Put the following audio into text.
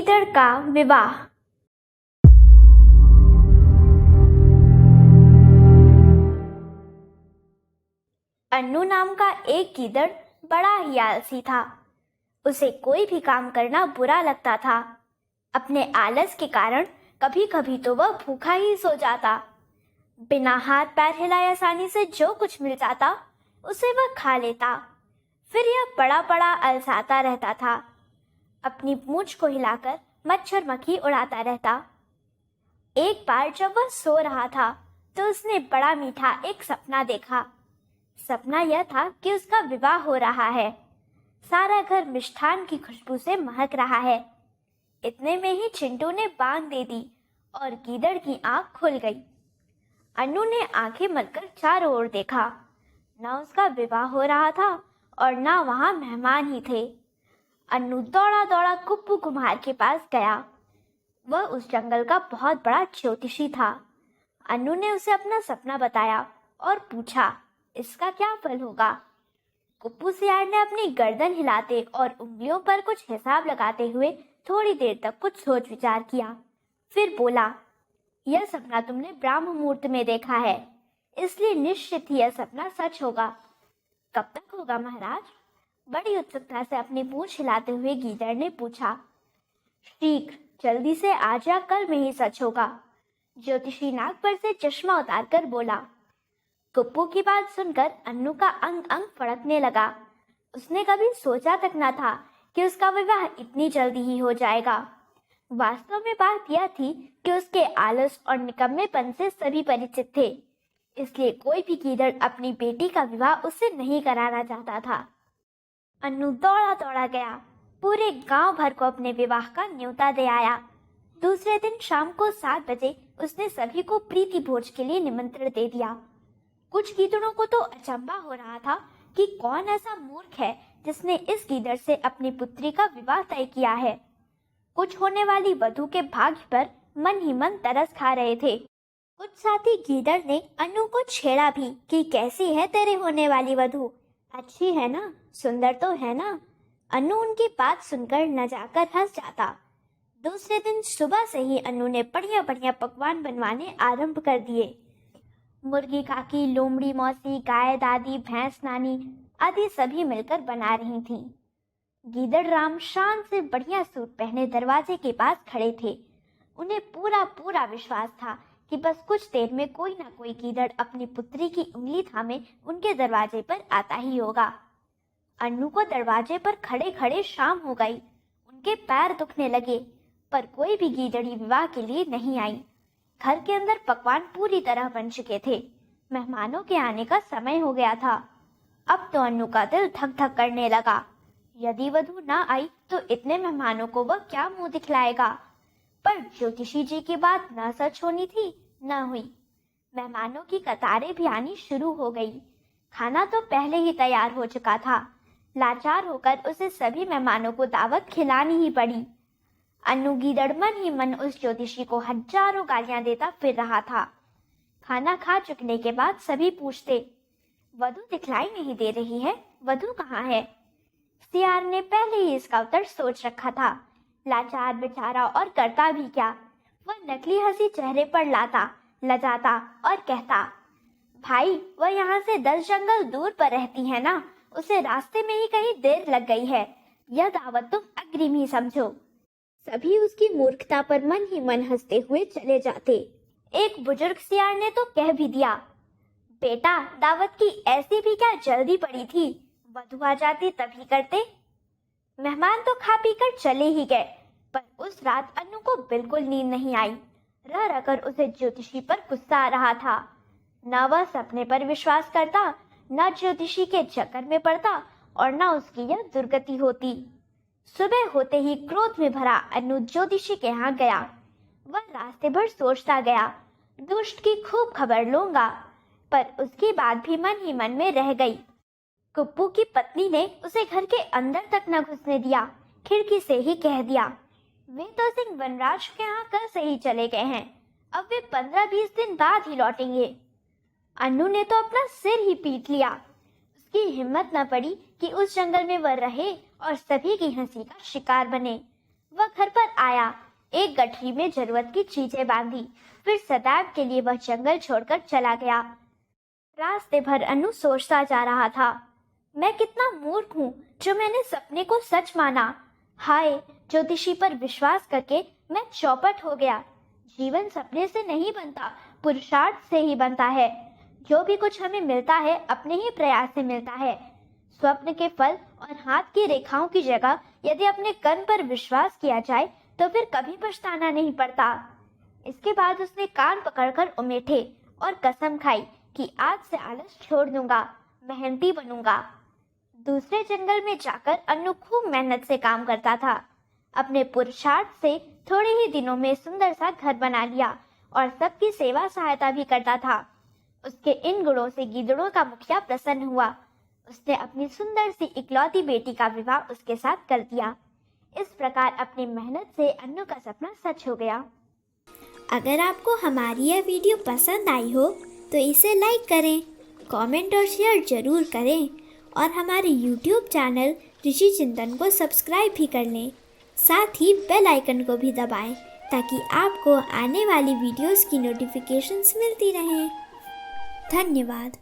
गीदड़ का विवाह। अन्नू नाम का एक गीदड़ बड़ा ही आलसी था। उसे कोई भी काम करना बुरा लगता था। अपने आलस के कारण कभी कभी तो वह भूखा ही सो जाता। बिना हाथ पैर हिलाए आसानी से जो कुछ मिल जाता उसे वह खा लेता। फिर यह बड़ा बड़ा अलसाता रहता था। अपनी पूंछ को हिलाकर मच्छर मक्खी उड़ाता रहता। एक बार जब वह सो रहा था तो उसने बड़ा मीठा एक सपना देखा। सपना यह था कि उसका विवाह हो रहा है। सारा घर मिष्ठान की खुशबू से महक रहा है। इतने में ही चिंटू ने बांग दे दी और गीदड़ की आंख खुल गई। अन्नू ने आंखें मलकर चारों ओर देखा। न उसका विवाह हो रहा था और न वहां मेहमान ही थे। अन्नू दौड़ा दौड़ा कुप्पू कुम्हार के पास गया। वह उस जंगल का बहुत बड़ा ज्योतिषी था। अन्नू ने उसे अपना सपना बताया और पूछा, इसका क्या फल होगा? कुप्पू सियार ने अपनी गर्दन हिलाते और उंगलियों पर कुछ हिसाब लगाते हुए थोड़ी देर तक कुछ सोच विचार किया। फिर बोला, यह सपना तुमने ब्राह्म मुहूर्त में देखा है, इसलिए निश्चित ही यह सपना सच होगा। कब तक होगा महाराज? बड़ी उत्सुकता से अपनी पूंछ हिलाते हुए गीदड़ ने पूछा। शीघ्र, जल्दी से आज या कल में ही सच होगा, ज्योतिषी नाक पर से चश्मा उतारकर बोला। कुप्पू की बात सुनकर अन्नू का अंग अंग फड़कने लगा। उसने कभी सोचा तक न था कि उसका विवाह इतनी जल्दी ही हो जाएगा। वास्तव में बात यह थी कि उसके आलस और निकम्मेपन से सभी परिचित थे, इसलिए कोई भी गीदड़ अपनी बेटी का विवाह उससे नहीं कराना चाहता था। अन्नू दौड़ा दौड़ा गया, पूरे गांव भर को अपने विवाह का न्योता दे आया। दूसरे दिन शाम को 7 बजे उसने सभी को प्रीति भोज के लिए निमंत्रण दे दिया। कुछ गीदड़ों को तो अचंभा हो रहा था कि कौन ऐसा मूर्ख है जिसने इस गीदड़ से अपनी पुत्री का विवाह तय किया है। कुछ होने वाली वधू के भाग्य पर मन ही मन तरस खा रहे थे। कुछ साथी गीदड़ ने अन्नू को छेड़ा भी कि कैसी है तेरे होने वाली वधू, अच्छी है ना, सुंदर तो है ना। अन्नू उनकी बात सुनकर न जाकर हंस जाता। दूसरे दिन सुबह से ही अन्नू ने बढ़िया बढ़िया पकवान बनवाने आरंभ कर दिए। मुर्गी काकी, लोमड़ी मौसी, गाय दादी, भैंस नानी आदि सभी मिलकर बना रही थीं। गीदड़ राम शान से बढ़िया सूट पहने दरवाजे के पास खड़े थे। उन्हें पूरा पूरा विश्वास था कि बस कुछ देर में कोई ना कोई गीदड़ अपनी पुत्री की उंगली थामे उनके दरवाजे पर आता ही होगा। अन्नू को दरवाजे पर खड़े खड़े शाम हो गई। उनके पैर दुखने लगे, पर कोई भी गीदड़ी विवाह के लिए नहीं आई। घर के अंदर पकवान पूरी तरह बन चुके थे। मेहमानों के आने का समय हो गया था। अब तो अन्नू का दिल धक धक करने लगा। यदि वधू न आई तो इतने मेहमानों को वह क्या मुंह दिखलाएगा। पर ज्योतिषी जी की बात न सच होनी थी न हुई। मेहमानों की कतारें भी आनी शुरू हो गई। खाना तो पहले ही तैयार हो चुका था। लाचार होकर उसे सभी मेहमानों को दावत खिलानी ही पड़ी। अन्नू गीदड़ मन ही मन उस ज्योतिषी को हजारों गालियां देता फिर रहा था। खाना खा चुकने के बाद सभी पूछते, वधू दिखलाई नहीं दे रही है, वधू कहाँ है? सियार ने पहले ही इसका उत्तर सोच रखा था। लाचार बेचारा और करता भी क्या, वह नकली हंसी चेहरे पर लाता, लजाता और कहता, भाई वह यहाँ से 10 जंगल दूर पर रहती है ना, उसे रास्ते में ही कहीं देर लग गई है, यह दावत तुम अग्रिम ही समझो। सभी उसकी मूर्खता पर मन ही मन हंसते हुए चले जाते। एक बुजुर्ग सियार ने तो कह भी दिया, बेटा दावत की ऐसी भी क्या जल्दी पड़ी थी, वधू आ जाती तभी करते। मेहमान तो खा पी कर चले ही गए, पर उस रात अन्नू को बिल्कुल नींद नहीं आई। रह रहकर उसे ज्योतिषी पर गुस्सा आ रहा था। न वह सपने पर विश्वास करता, न ज्योतिषी के चक्कर में पड़ता और न उसकी यह दुर्गति होती। सुबह होते ही क्रोध में भरा अन्नू ज्योतिषी के यहाँ गया। वह रास्ते भर सोचता गया, दुष्ट की खूब खबर लूंगा, पर उसकी बात भी मन ही मन में रह गई। कुप्पू की पत्नी ने उसे घर के अंदर तक न घुसने दिया, खिड़की से ही कह दिया, वे तो सिंह वनराज के यहाँ कल से ही चले गए हैं, अब वे 15-20 दिन बाद ही लौटेंगे। अन्नू ने तो अपना सिर ही पीट लिया। उसकी हिम्मत न पड़ी कि उस जंगल में वह रहे और सभी की हंसी का शिकार बने। वह घर पर आया, एक गठरी में जरूरत की चीजें बांधी, फिर सदैव के लिए वह जंगल छोड़कर चला गया। रास्ते भर अन्नू सोचता जा रहा था, मैं कितना मूर्ख हूँ जो मैंने सपने को सच माना। हाय, ज्योतिषी पर विश्वास करके मैं चौपट हो गया। जीवन सपने से नहीं बनता, पुरुषार्थ से ही बनता है। जो भी कुछ हमें मिलता है अपने ही प्रयास से मिलता है। स्वप्न के फल और हाथ की रेखाओं की जगह यदि अपने कर्म पर विश्वास किया जाए तो फिर कभी पछताना नहीं पड़ता। इसके बाद उसने कान पकड़कर उमेठे और कसम खाई कि आज से आलस छोड़ दूंगा, मेहनती बनूंगा। दूसरे जंगल में जाकर अन्नू खूब मेहनत से काम करता था। अपने पुरुषार्थ से थोड़े ही दिनों में सुंदर सा घर बना लिया और सबकी सेवा सहायता भी करता था। उसके इन गुणों से गीदड़ों का मुखिया प्रसन्न हुआ। उसने अपनी सुंदर सी इकलौती बेटी का विवाह उसके साथ कर दिया। इस प्रकार अपनी मेहनत से अन्नू का सपना सच हो गया। अगर आपको हमारी यह वीडियो पसंद आई हो तो इसे लाइक करें, कमेंट और शेयर जरूर करें और हमारे YouTube चैनल ऋषि चिंतन को सब्सक्राइब भी कर लें। साथ ही बेल आइकन को भी दबाएं ताकि आपको आने वाली वीडियोस की नोटिफिकेशंस मिलती रहें। धन्यवाद।